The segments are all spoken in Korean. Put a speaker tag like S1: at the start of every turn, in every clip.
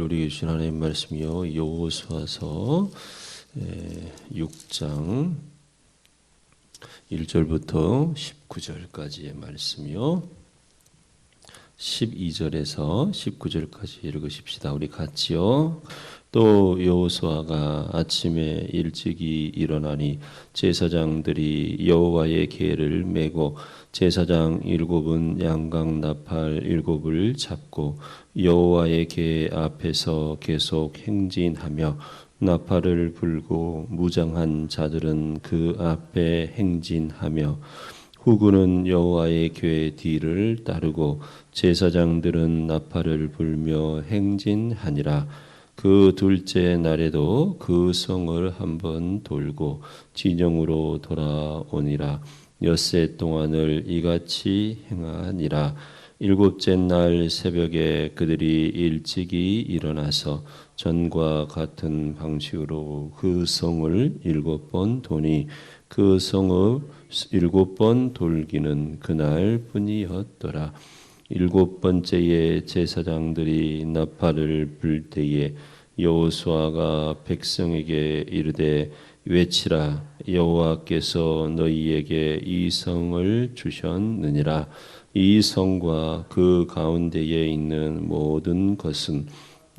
S1: 우리에게 주신 하나님 말씀이요 여호수아서 6장 1절부터 19절까지의 말씀이요 12절에서 19절까지 읽으십시다. 우리 같이요. 또 여호수아가 아침에 일찍이 일어나니 제사장들이 여호와의 계를 메고 제사장 7은 양각 나팔 7을 잡고 여호와의 계 앞에서 계속 행진하며 나팔을 불고 무장한 자들은 그 앞에 행진하며 후군은 여호와의 궤 뒤를 따르고 제사장들은 나팔을 불며 행진하니라. 그 둘째 날에도 그 성을 한번 돌고 진영으로 돌아오니라. 엿새 동안을 이같이 행하니라. 일곱째 날 새벽에 그들이 일찍이 일어나서 전과 같은 방식으로 그 성을 7번 도니 그 성을 7번 돌기는 그날 뿐이었더라. 7번째에 제사장들이 나팔을 불 때에 여호수아가 백성에게 이르되 외치라. 여호와께서 너희에게 이 성을 주셨느니라. 이 성과 그 가운데에 있는 모든 것은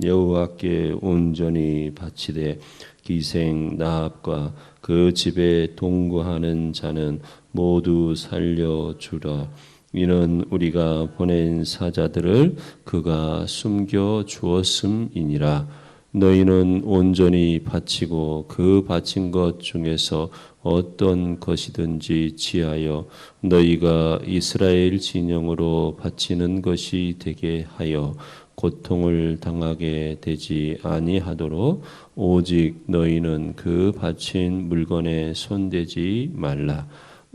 S1: 여호와께 온전히 바치되 기생 나합과 그 집에 동거하는 자는 모두 살려주라. 이는 우리가 보낸 사자들을 그가 숨겨 주었음이니라. 너희는 온전히 바치고 그 바친 것 중에서 어떤 것이든지 취하여 너희가 이스라엘 진영으로 바치는 것이 되게 하여 고통을 당하게 되지 아니하도록 오직 너희는 그 바친 물건에 손대지 말라.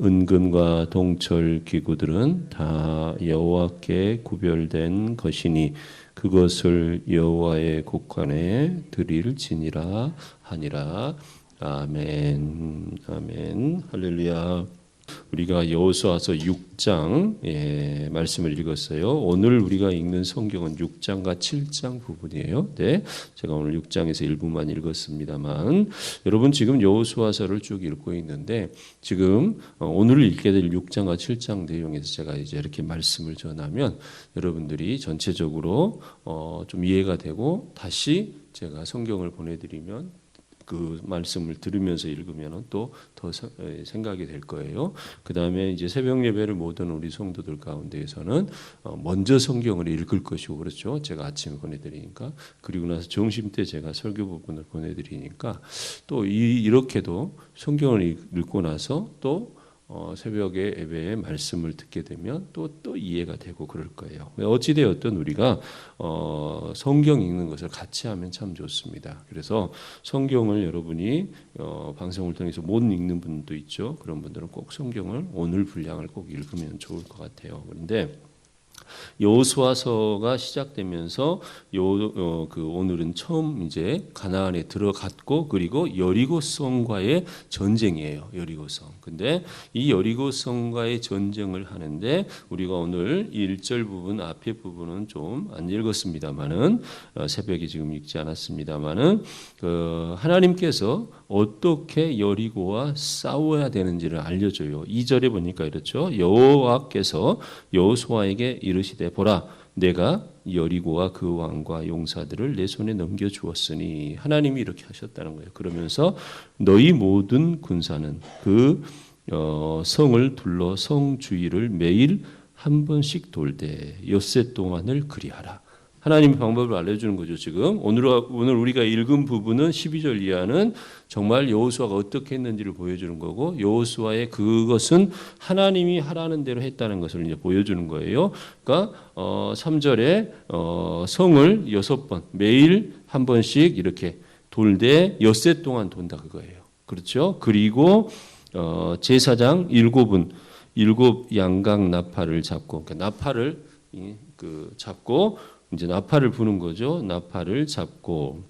S1: 은금과 동철 기구들은 다 여호와께 구별된 것이니 그것을 여호와의 곳간에 드릴지니라 하니라. 아멘. 아멘. 할렐루야. 우리가 여호수아서 6장 말씀을 읽었어요. 오늘 우리가 읽는 성경은 6장과 7장 부분이에요. 네, 제가 오늘 6장에서 일부만 읽었습니다만 여러분 지금 여호수아서를 쭉 읽고 있는데 지금 오늘 읽게 될 6장과 7장 내용에서 제가 이제 이렇게 말씀을 전하면 여러분들이 전체적으로 좀 이해가 되고 다시 제가 성경을 보내드리면 그 말씀을 들으면서 읽으면 또 더 생각이 될 거예요. 그 다음에 이제 새벽 예배를 모든 우리 성도들 가운데에서는 먼저 성경을 읽을 것이고 그렇죠. 제가 아침에 보내드리니까 그리고 나서 점심 때 제가 설교 부분을 보내드리니까 또 이렇게도 성경을 읽고 나서 또 새벽에 예배의 말씀을 듣게 되면 또 이해가 되고 그럴 거예요. 어찌되었든 우리가 성경 읽는 것을 같이 하면 참 좋습니다. 그래서 성경을 여러분이 방송을 통해서 못 읽는 분도 있죠. 그런 분들은 꼭 성경을 오늘 분량을 꼭 읽으면 좋을 것 같아요. 그런데 여호수아서가 시작되면서 오늘은 처음 이제 가나안에 들어갔고 그리고 여리고성과의 전쟁이에요. 여리고성. 근데 이 여리고성과의 전쟁을 하는데 우리가 오늘 1절 부분 앞에 부분은 좀 안 읽었습니다만은 새벽에 지금 읽지 않았습니다만은 하나님께서 어떻게 여리고와 싸워야 되는지를 알려줘요. 2절에 보니까 이렇죠. 여호와께서 여호수아에게 이르시되 보라 내가 여리고와 그 왕과 용사들을 내 손에 넘겨주었으니 하나님이 이렇게 하셨다는 거예요. 그러면서 너희 모든 군사는 그 성을 둘러 성 주위를 매일 한 번씩 돌되 엿새 동안을 그리하라. 하나님의 방법을 알려주는 거죠. 지금 오늘 우리가 읽은 부분은 12절 이하는 정말 여호수아가 어떻게 했는지를 보여주는 거고 여호수아의 그것은 하나님이 하라는 대로 했다는 것을 이제 보여주는 거예요. 그러니까 3절에 성을 6번 매일 한 번씩 이렇게 돌되 엿새 동안 돈다 그거예요. 그렇죠? 그리고 제사장 7은 7 양각 나팔을 잡고 그러니까 나팔을 잡고 이제 나팔을 부는 거죠. 나팔을 잡고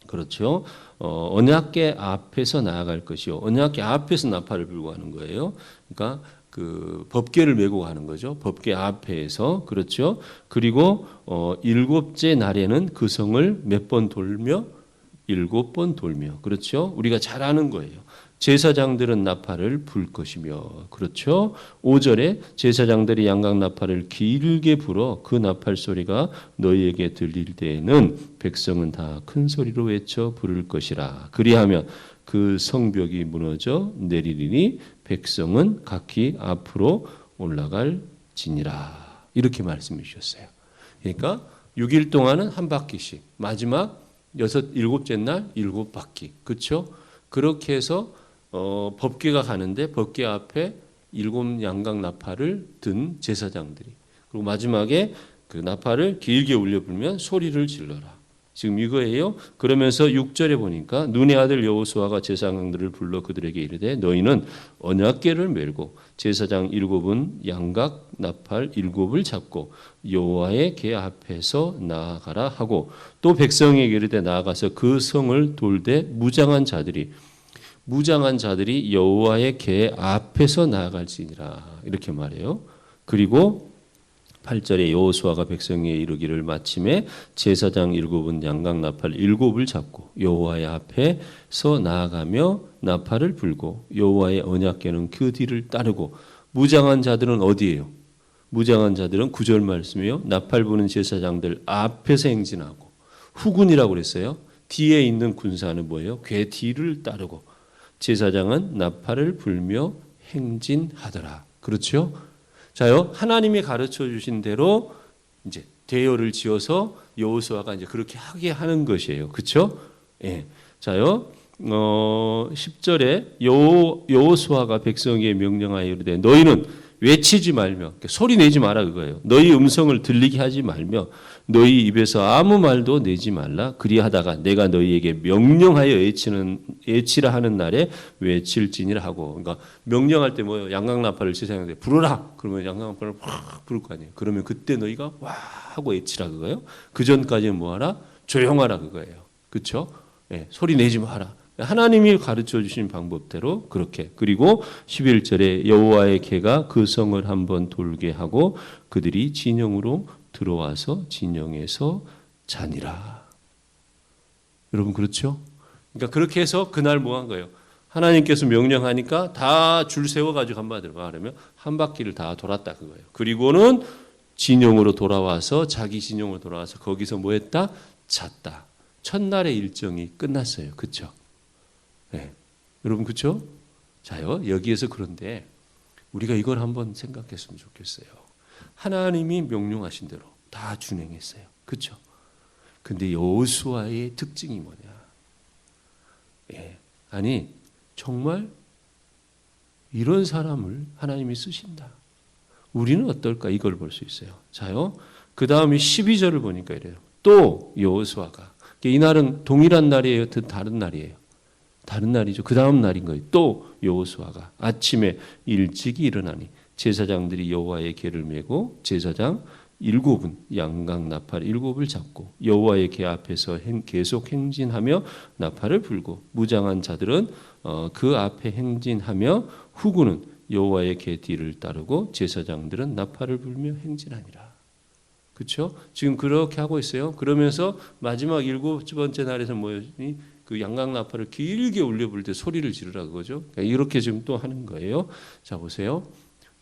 S1: 그렇죠. 언약궤 앞에서 나아갈 것이요. 언약궤 앞에서 나팔을 불고 하는 거예요. 그러니까 그 법궤를 메고 가는 거죠. 법궤 앞에서 그렇죠. 그리고 일곱째 날에는 그 성을 몇 번 돌며 7번 돌며 그렇죠. 우리가 잘 아는 거예요. 제사장들은 나팔을 불 것이며 그렇죠. 5절에 제사장들이 양각 나팔을 길게 불어 그 나팔 소리가 너희에게 들릴 때에는 백성은 다 큰 소리로 외쳐 부를 것이라. 그리하면 그 성벽이 무너져 내리리니 백성은 각기 앞으로 올라갈지니라. 이렇게 말씀해 주셨어요. 그러니까 6일 동안은 한 바퀴씩, 마지막 일곱째 날 7바퀴. 그렇죠? 그렇게 해서 법궤가 가는데 법궤 앞에 7 양각 나팔을 든 제사장들이, 그리고 마지막에 그 나팔을 길게 울려 불면 소리를 질러라. 지금 이거예요. 그러면서 6절에 보니까 눈의 아들 여호수아가 제사장들을 불러 그들에게 이르되 너희는 언약궤를 메고 제사장 7은 양각 나팔 7을 잡고 여호와의 궤 앞에서 나아가라 하고, 또 백성에게 이르되 나아가서 그 성을 돌되 무장한 자들이 여호와의 궤 앞에서 나아갈지니라. 이렇게 말해요. 그리고 8절에 여호수아가 백성에 이르기를 마침에 제사장 7은 양각 나팔 7을 잡고 여호와의 앞에서 나아가며 나팔을 불고 여호와의 언약궤는 그 뒤를 따르고, 무장한 자들은 어디예요? 무장한 자들은 9절 말씀이요. 나팔 부는 제사장들 앞에서 행진하고, 후군이라고 그랬어요. 뒤에 있는 군사는 뭐예요? 궤 뒤를 따르고 제사장은 나팔을 불며 행진하더라. 그렇죠? 자요, 하나님이 가르쳐 주신 대로 이제 대열을 지어서 여호수아가 이제 그렇게 하게 하는 것이에요. 그렇죠? 예. 자요, 10절에 여호수아가 백성에게 명령하여 이르되 너희는 외치지 말며, 소리 내지 마라 그거예요. 너희 음성을 들리게 하지 말며 너희 입에서 아무 말도 내지 말라. 그리하다가 내가 너희에게 명령하여 외치라 하는 날에 외칠지니라 하고. 그러니까 명령할 때 뭐예요? 양각 나팔을 제사장한테 부르라. 그러면 양각 나팔을 확 부를 거 아니에요. 그러면 그때 너희가 와 하고 외치라 그거예요. 그 전까지는 뭐하라? 조용하라 그거예요. 그렇죠? 예, 소리 내지 마라. 하나님이 가르쳐 주신 방법대로 그렇게. 그리고 11절에 여호와의 궤가 그 성을 한번 돌게 하고 그들이 진영으로 들어와서 진영에서 자니라. 여러분 그렇죠? 그러니까 그렇게 해서 그날 뭐 한 거예요? 하나님께서 명령하니까 다 줄 세워가지고 한마디로 말하면 한 바퀴를 다 돌았다 그거예요. 그리고는 진영으로 돌아와서 자기 진영으로 돌아와서 거기서 뭐 했다? 잤다. 첫날의 일정이 끝났어요. 그렇죠? 네. 여러분 그렇죠? 자요, 여기에서 그런데 우리가 이걸 한번 생각했으면 좋겠어요. 하나님이 명령하신 대로 다 준행했어요. 그렇죠? 근데 여호수아의 특징이 뭐냐? 예. 아니 정말 이런 사람을 하나님이 쓰신다. 우리는 어떨까? 이걸 볼 수 있어요. 자요, 그 다음에 12절을 보니까 이래요. 또 여호수아가, 이날은 동일한 날이에요? 다른 날이에요? 다른 날이죠. 그 다음 날인 거예요. 또 여호수아가 아침에 일찍이 일어나니 제사장들이 여호와의 궤를 메고 제사장 7은 양각 나팔 7을 잡고 여호와의 궤 앞에서 계속 행진하며 나팔을 불고, 무장한 자들은 그 앞에 행진하며 후군은 여호와의 궤 뒤를 따르고 제사장들은 나팔을 불며 행진하니라. 그렇죠? 지금 그렇게 하고 있어요. 그러면서 마지막 7번째 날에서 뭐였니? 그 양각 나팔을 길게 울려 부를 때 소리를 지르라 그거죠. 그러니까 이렇게 지금 또 하는 거예요. 자 보세요.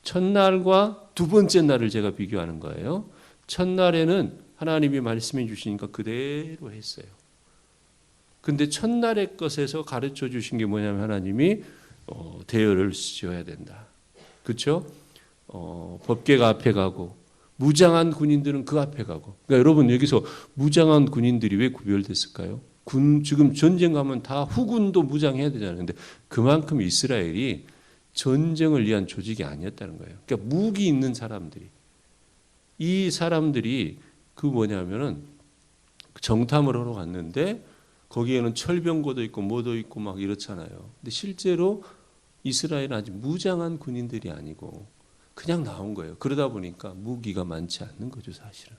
S1: 첫날과 두 번째 날을 제가 비교하는 거예요. 첫날에는 하나님이 말씀해 주시니까 그대로 했어요. 근데 첫날의 것에서 가르쳐 주신 게 뭐냐면 하나님이 대열을 지어야 된다. 그렇죠? 법궤가 앞에 가고 무장한 군인들은 그 앞에 가고. 그러니까 여러분 여기서 무장한 군인들이 왜 구별됐을까요? 지금 전쟁 가면 다 후군도 무장해야 되잖아요. 근데 그만큼 이스라엘이 전쟁을 위한 조직이 아니었다는 거예요. 그러니까 무기 있는 사람들이, 이 사람들이 그 뭐냐면은 정탐을 하러 갔는데 거기에는 철병거도 있고 뭐도 있고 막 이렇잖아요. 근데 실제로 이스라엘은 아직 무장한 군인들이 아니고 그냥 나온 거예요. 그러다 보니까 무기가 많지 않는 거죠, 사실은.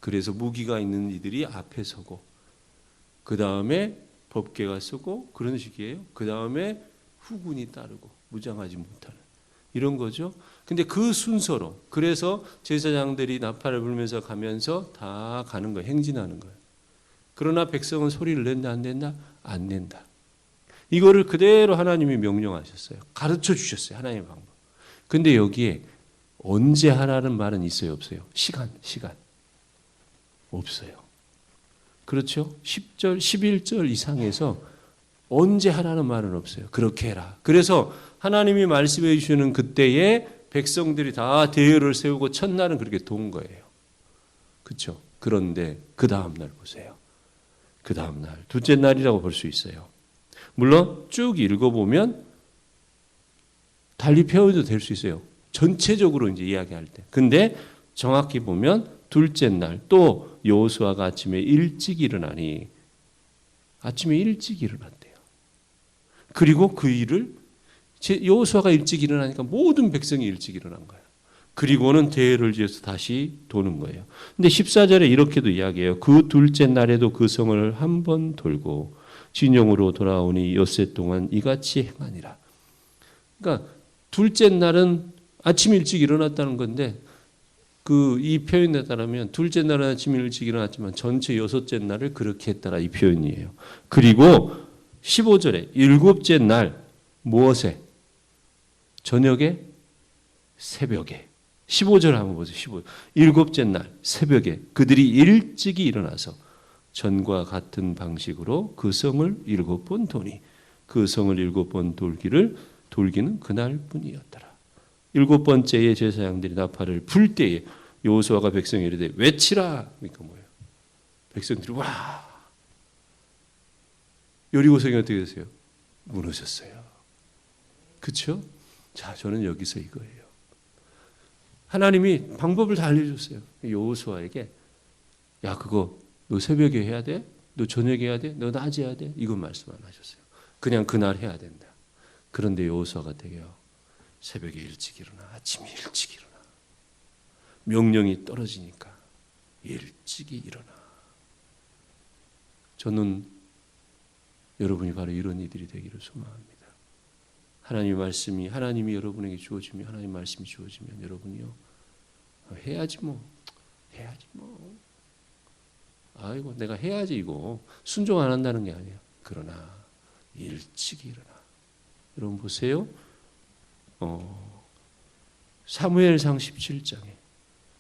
S1: 그래서 무기가 있는 이들이 앞에 서고, 그 다음에 법궤가 서고 그런 식이에요. 그 다음에 후군이 따르고 무장하지 못하는 이런 거죠. 근데 그 순서로 그래서 제사장들이 나팔을 불면서 가면서 다 가는 거예요. 행진하는 거예요. 그러나 백성은 소리를 낸다 안 낸다? 안 낸다. 이거를 그대로 하나님이 명령하셨어요. 가르쳐 주셨어요. 하나님의 방법. 근데 여기에 언제 하라는 말은 있어요, 없어요? 시간. 없어요. 그렇죠? 10절, 11절 이상에서 언제 하라는 말은 없어요. 그렇게 해라. 그래서 하나님이 말씀해 주시는 그때에 백성들이 다 대열을 세우고 첫날은 그렇게 돈 거예요. 그렇죠? 그런데 그 다음 날 보세요. 그 다음 날, 둘째 날이라고 볼 수 있어요. 물론 쭉 읽어보면 달리 표현도 될 수 있어요. 전체적으로 이제 이야기할 때. 근데 정확히 보면 둘째 날 또 여호수아가 아침에 일찍 일어나니 아침에 일찍 일어났대요. 그리고 그 일을 여호수아가 일찍 일어나니까 모든 백성이 일찍 일어난 거예요. 그리고는 대회를 지어서 다시 도는 거예요. 근데 14절에 이렇게도 이야기해요. 그 둘째 날에도 그 성을 한 번 돌고 진영으로 돌아오니 엿새 동안 이같이 행하니라. 그러니까 둘째 날은 아침 일찍 일어났다는 건데 이 표현에 따르면 둘째 날은 아침 일찍 일어났지만 전체 여섯째 날을 그렇게 했다라 이 표현이에요. 그리고 15절에 일곱째 날 무엇에? 저녁에? 새벽에. 15절 한번 보세요. 15절. 일곱째 날 새벽에 그들이 일찍이 일어나서 전과 같은 방식으로 그 성을 7번 도니 그 성을 7번 돌기는 그날뿐이었더라. 7번째에 제사장들이 나팔을 불 때에 여호수아가 백성에 이르되 외치라. 그러니까 뭐예요? 백성들이 와. 여리고성이 어떻게 됐어요? 무너졌어요. 그렇죠? 자, 저는 여기서 이거예요. 하나님이 방법을 다 알려줬어요. 여호수아에게 야 그거 너 새벽에 해야 돼? 너 저녁에 해야 돼? 너 낮에 해야 돼? 이건 말씀 안 하셨어요. 그냥 그날 해야 된다. 그런데 여호수아가 되게요. 새벽에 일찍 일어나. 아침에 일찍 일어나. 명령이 떨어지니까 일찍이 일어나. 저는 여러분이 바로 이런 이들이 되기를 소망합니다. 하나님이 여러분에게 주어지면 하나님 말씀이 주어지면 여러분이요. 해야지 뭐. 아이고 내가 해야지 이거. 순종 안 한다는 게 아니에요. 그러나 일찍 일어나. 여러분 보세요. 사무엘상 17장에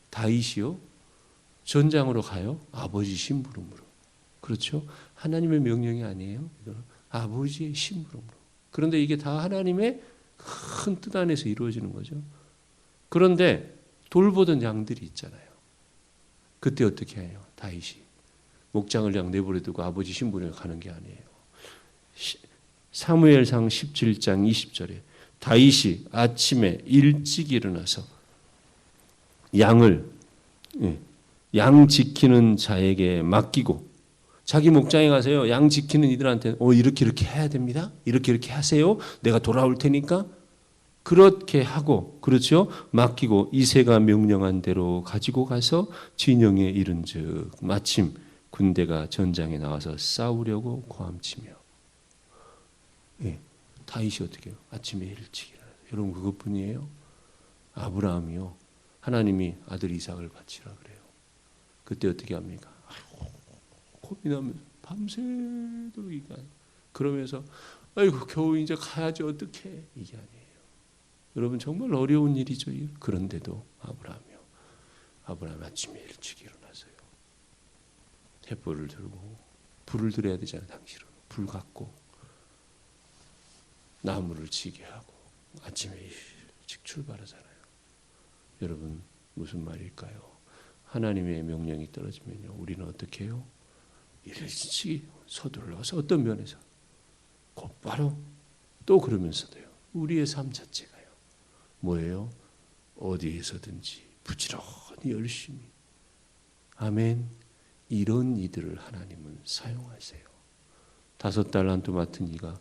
S1: 다윗이요. 전장으로 가요. 아버지 심부름으로. 그렇죠? 하나님의 명령이 아니에요. 이거는 아버지의 심부름으로. 그런데 이게 다 하나님의 큰 뜻 안에서 이루어지는 거죠. 그런데 돌보던 양들이 있잖아요. 그때 어떻게 해요? 다윗이 목장을 그냥 내버려 두고 아버지 심부름에 가는 게 아니에요. 사무엘상 17장 20절에 다윗이 아침에 일찍 일어나서 양 지키는 자에게 맡기고 자기 목장에 가서요. 양 지키는 이들한테 이렇게 해야 됩니다. 이렇게 하세요. 내가 돌아올 테니까 그렇게 하고 그렇죠. 맡기고 이새가 명령한 대로 가지고 가서 진영에 이른즉 마침 군대가 전장에 나와서 싸우려고 고함치며 다윗이 어떻게 해요? 아침에 일찍 일어나요. 여러분 그것뿐이에요? 아브라함이요. 하나님이 아들 이삭을 바치라 그래요. 그때 어떻게 합니까? 고민하면서 밤새도록 그러면서 아이고 겨우 이제 가야지 어떡해. 이게 아니에요. 여러분 정말 어려운 일이죠. 그런데도 아브라함 아침에 일찍 일어나서요. 횃불을 들고 불을 들여야 되잖아요. 당시로 불 갖고 나무를 지게 하고 아침에 일찍 출발하잖아요. 여러분 무슨 말일까요? 하나님의 명령이 떨어지면요. 우리는 어떻게 해요? 일찍 서둘러서 어떤 면에서 곧바로 또 그러면서도요. 우리의 삶 자체가요. 뭐예요? 어디에서든지 부지런히 열심히. 아멘. 이런 이들을 하나님은 사용하세요. 5달란트 맡은 이가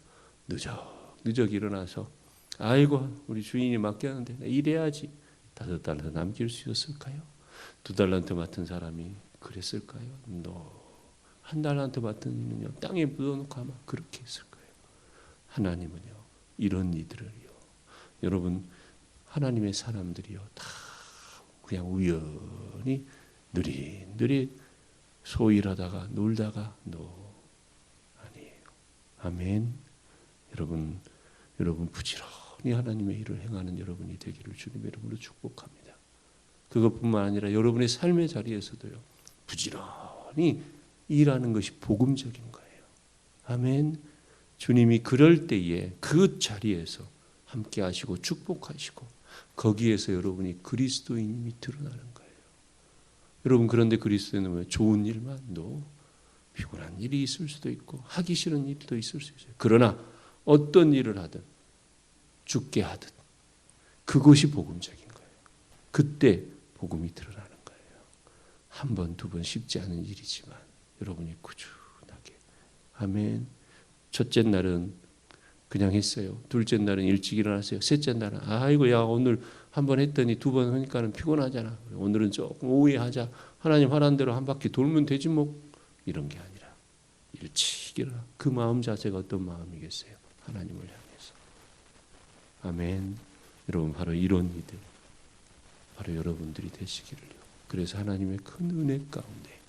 S1: 늦적 일어나서 아이고 우리 주인이 맡겼는데 일해야지. 5달란트 남길 수 있었을까요? 2달란트 맡은 사람이 그랬을까요? 한 달란트 맡은 이는요 땅에 묻어놓고 아마 그렇게 했을 거예요. 하나님은요 이런 이들을요. 여러분 하나님의 사람들이요 다 그냥 우연히 느릿느릿 소일하다가 놀다가 아니에요. 아멘. 여러분 부지런히 하나님의 일을 행하는 여러분이 되기를 주님의 이름으로 축복합니다. 그것뿐만 아니라 여러분의 삶의 자리에서도요 부지런히 일하는 것이 복음적인 거예요. 아멘. 주님이 그럴 때에 그 자리에서 함께 하시고 축복하시고 거기에서 여러분이 그리스도인임이 드러나는 거예요. 여러분 그런데 그리스도인은 좋은 일만 피곤한 일이 있을 수도 있고 하기 싫은 일도 있을 수 있어요. 그러나 어떤 일을 하든 죽게 하든 그것이 복음적인 거예요. 그때 복음이 드러나는 거예요. 한 번, 두 번 쉽지 않은 일이지만 여러분이 꾸준하게 아멘. 첫째 날은 그냥 했어요. 둘째 날은 일찍 일어났어요. 셋째 날은 아이고 야 오늘 한 번 했더니 두 번 하니까는 피곤하잖아. 오늘은 조금 오후에 하자. 하나님 하라는 대로 한 바퀴 돌면 되지 뭐. 이런 게 아니라 일찍 일어나. 그 마음 자체가 어떤 마음이겠어요? 하나님을 향해서. 아멘. 여러분 바로 이런 이들 바로 여러분들이 되시기를요. 그래서 하나님의 큰 은혜 가운데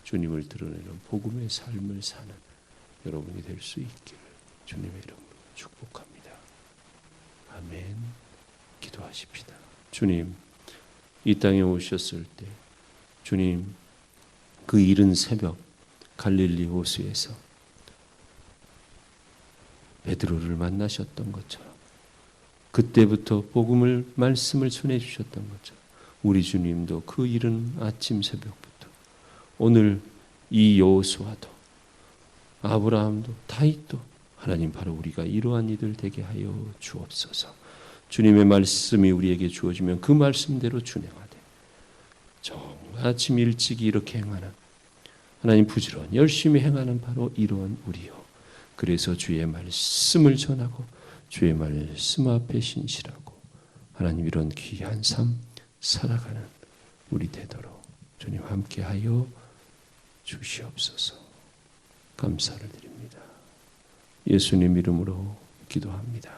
S1: 주님을 드러내는 복음의 삶을 사는 여러분이 될 수 있기를 주님의 이름으로 축복합니다. 아멘. 기도하십시다. 주님, 이 땅에 오셨을 때 주님 그 이른 새벽 갈릴리 호수에서 베드로를 만나셨던 것처럼 그때부터 복음을 말씀을 전해주셨던 것처럼 우리 주님도 그 이른 아침 새벽부터 오늘 이 여호수아도 아브라함도 다윗도 하나님 바로 우리가 이러한 이들 되게 하여 주옵소서. 주님의 말씀이 우리에게 주어지면 그 말씀대로 준행하되 정말 아침 일찍 이렇게 행하는 하나님 부지런히 열심히 행하는 바로 이러한 우리요. 그래서 주의 말씀을 전하고 주의 말씀 앞에 신실하고 하나님 이런 귀한 삶 살아가는 우리 되도록 주님 함께하여 주시옵소서. 감사를 드립니다. 예수님 이름으로 기도합니다.